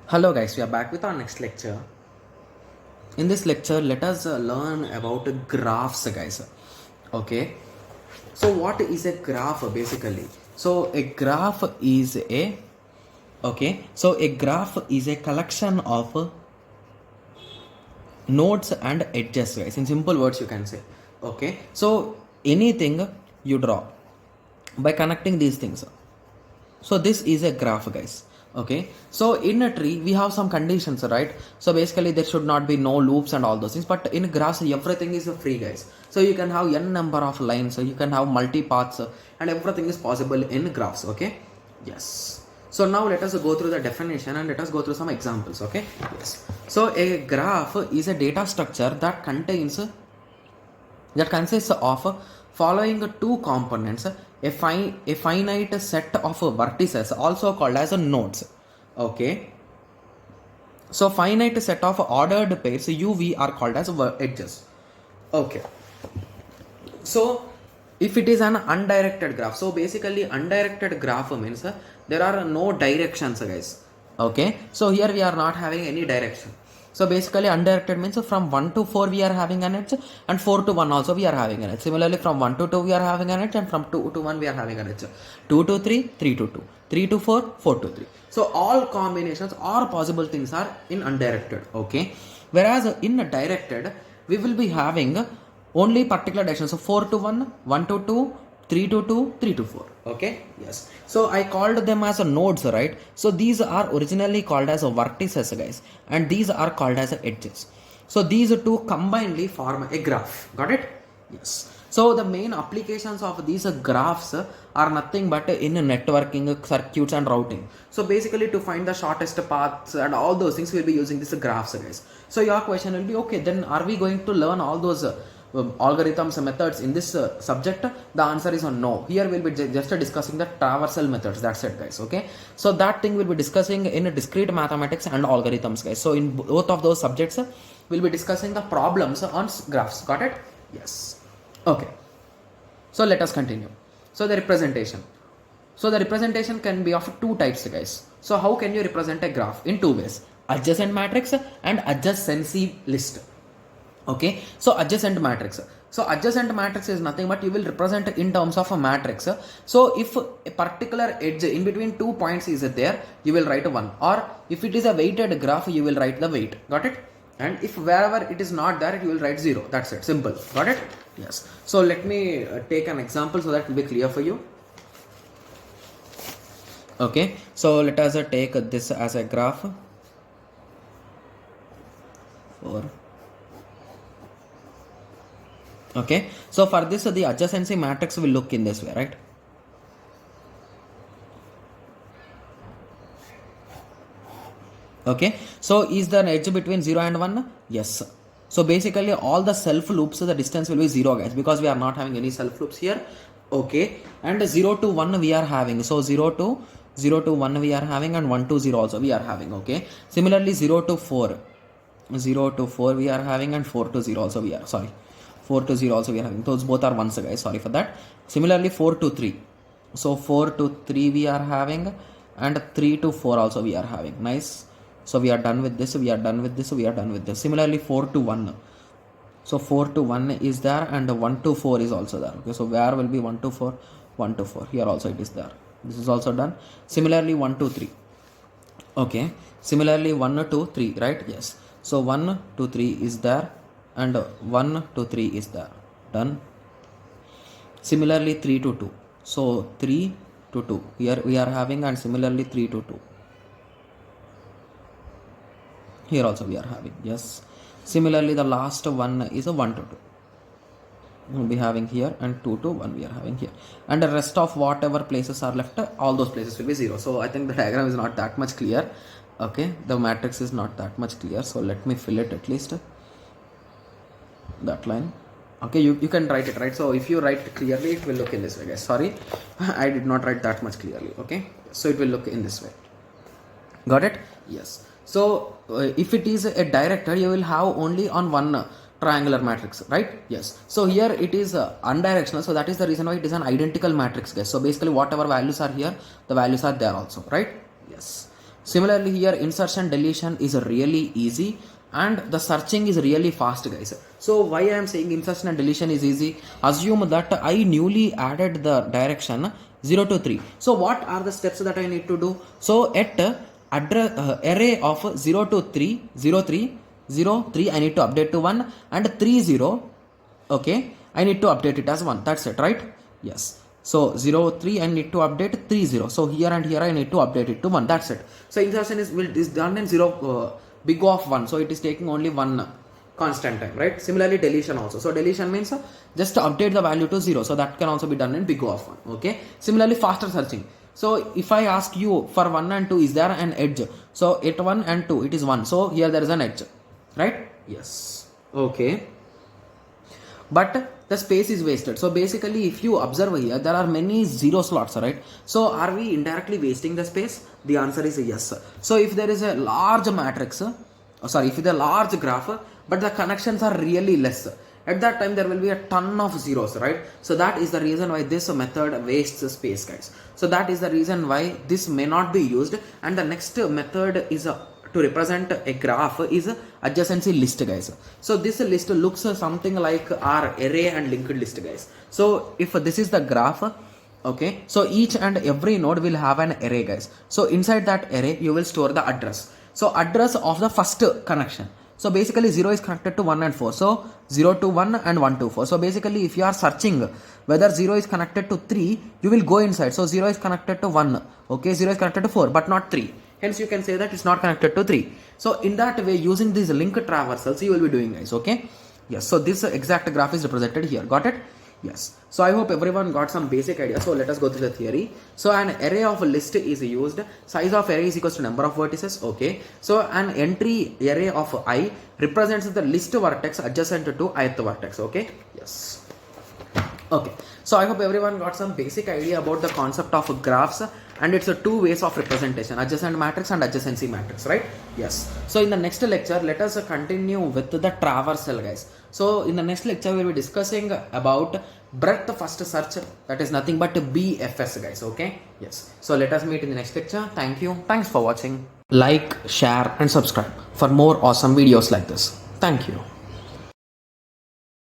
Hello guys, we are back with our next lecture. In this lecture, let us learn about graphs, guys. Okay. So what is a graph basically? So a graph is a graph is a collection of nodes and edges, guys. In simple words, you can say. Okay. So anything you draw by connecting these things. So this is a graph, guys. Okay, so in a tree we have some conditions, right? So basically there should not be no loops and all those things, but in graphs everything is free, guys. So you can have n number of lines, so you can have multi paths, and everything is possible in graphs. Okay, yes. So now let us go through the definition and let us go through some examples. Okay, yes. So a graph is a data structure that consists of following two components: a finite set of vertices, also called as nodes. Okay, so finite set of ordered pairs uv are called as edges. Okay, so if it is an undirected graph, so basically undirected graph means there are no directions, guys. Okay, so here we are not having any direction. So basically undirected means from 1 to 4 we are having an edge, and 4 to 1 also we are having an edge. Similarly from 1 to 2 we are having an edge, and from 2 to 1 we are having an edge. 2 to 3, 3 to 2, 3 to 4, 4 to 3. So all combinations or possible things are in undirected. Okay, whereas in directed we will be having only particular direction. So 4 to 1, 1 to 2, 3 to 2, 3 to 4. Okay, yes. So I called them as a nodes, right? So these are originally called as a vertices, guys, and these are called as edges. So these two combinedly form a graph. Got it? Yes. So the main applications of these graphs are nothing but in networking, circuits and routing. So basically to find the shortest paths and all those things, we'll be using these graphs, guys. So your question will be, okay, then are we going to learn all those algorithms methods in this subject? The answer is on no. Here we'll be just discussing the traversal methods. That's it, guys. Okay, so that thing we'll be discussing in discrete mathematics and algorithms, guys. So in both of those subjects we'll be discussing the problems on graphs. Got it? Yes. Okay, so let us continue. So the representation can be of two types, guys. So how can you represent a graph? In two ways: adjacent matrix and adjacency list. Okay, so adjacent matrix. So adjacent matrix is nothing but you will represent in terms of a matrix. So if a particular edge in between 2 points is there, you will write 1, or if it is a weighted graph, you will write the weight. Got it? And if wherever it is not there, you will write 0. That's it. Simple. Got it? Yes. So let me take an example so that it will be clear for you. Okay, so let us take this as a graph for. Okay, so for this the adjacency matrix will look in this way, right? Okay, so is there an edge between 0 and 1? Yes. So basically all the self loops, the distance will be 0, guys, because we are not having any self loops here. Okay, and 0 to 1 we are having. So 0 to 1 we are having, and 1 to 0 also we are having. Okay, similarly 0 to 4 we are having, and 4 to 0 also we are, 4 to 0 also we are having. Those both are ones, guys, sorry for that. Similarly 4 to 3, so 4 to 3 we are having, and 3 to 4 also we are having. Nice. So we are done with this, we are done with this, we are done with this. Similarly 4 to 1, so 4 to 1 is there, and 1 to 4 is also there. Okay, so where will be 1 to 4? 1 to 4, here also it is there. This is also done. Similarly 1 to 3. Okay, similarly 1 to 3, right? Yes. So 1 to 3 is there, and 1 to 3 is there. Done. Similarly 3 to 2. So 3 to 2 here we are having, and similarly 3 to 2 here also we are having. Yes. Similarly the last one is a 1 to 2 we'll be having here, and 2 to 1 we are having here, and the rest of whatever places are left, all those places will be 0. So I think the diagram is not that much clear. Okay, the matrix is not that much clear, so let me fill it at least, that line. Okay, you can write it, right? So if you write clearly, it will look in this way, guys. Sorry, I did not write that much clearly. Okay, so it will look in this way. Got it? Yes. So if it is a directed, you will have only on one triangular matrix, right? Yes. So here it is undirectional, so that is the reason why it is an identical matrix, guys. So basically whatever values are here, the values are there also, right? Yes. Similarly here insertion deletion is really easy and the searching is really fast, guys. So why I am saying insertion and deletion is easy? Assume that I newly added the direction 0 to 3. So what are the steps that I need to do? So at address array of 0 to 3, 0 3, 0 3 I need to update to 1, and 3 0, okay, I need to update it as 1. That's it, right? Yes. So 0 3 I need to update 3 0. So here and here I need to update it to 1. That's it. So insertion is done in 0 big O of 1. So it is taking only one constant time, right? Similarly deletion also. So deletion means just to update the value to 0. So that can also be done in big O of 1. Okay. Similarly faster searching. So if I ask you for 1 and 2 is there an edge? So at 1 and 2 it is 1. So here there is an edge, right? Yes. Okay. But the space is wasted. So basically if you observe here there are many 0 slots, right? So are we indirectly wasting the space? The answer is yes. So if there is a large matrix, if it is a large graph but the connections are really less, at that time there will be a ton of zeros, right? So that is the reason why this method wastes space, guys. So that is the reason why this may not be used. And the next method is to represent a graph is adjacency list, guys. So this list looks something like our array and linked list, guys. So if this is the graph, okay, so each and every node will have an array, guys. So inside that array you will store the address. So address of the first connection. So basically 0 is connected to 1 and 4. So 0 to 1 and 1 to 4. So basically if you are searching whether 0 is connected to 3, you will go inside. So 0 is connected to 1. Okay, 0 is connected to 4 but not 3. Hence you can say that it's not connected to 3. So in that way, using these link traversals you will be doing, guys. Okay. Yes. So this exact graph is represented here. Got it? Yes. So I hope everyone got some basic idea. So let us go through the theory. So an array of a list is used. Size of array is equals to number of vertices. Okay. So an entry array of I represents the list vertex adjacent to ith vertex. Okay. Yes. Okay. So I hope everyone got some basic idea about the concept of graphs and it's a two ways of representation, adjacent matrix and adjacency matrix, right? Yes. So in the next lecture, let us continue with the traversal, guys. So in the next lecture, we will be discussing about breadth first search, that is nothing but BFS, guys. Okay. Yes. So let us meet in the next lecture. Thank you. Thanks for watching. Like, share and subscribe for more awesome videos like this. Thank you.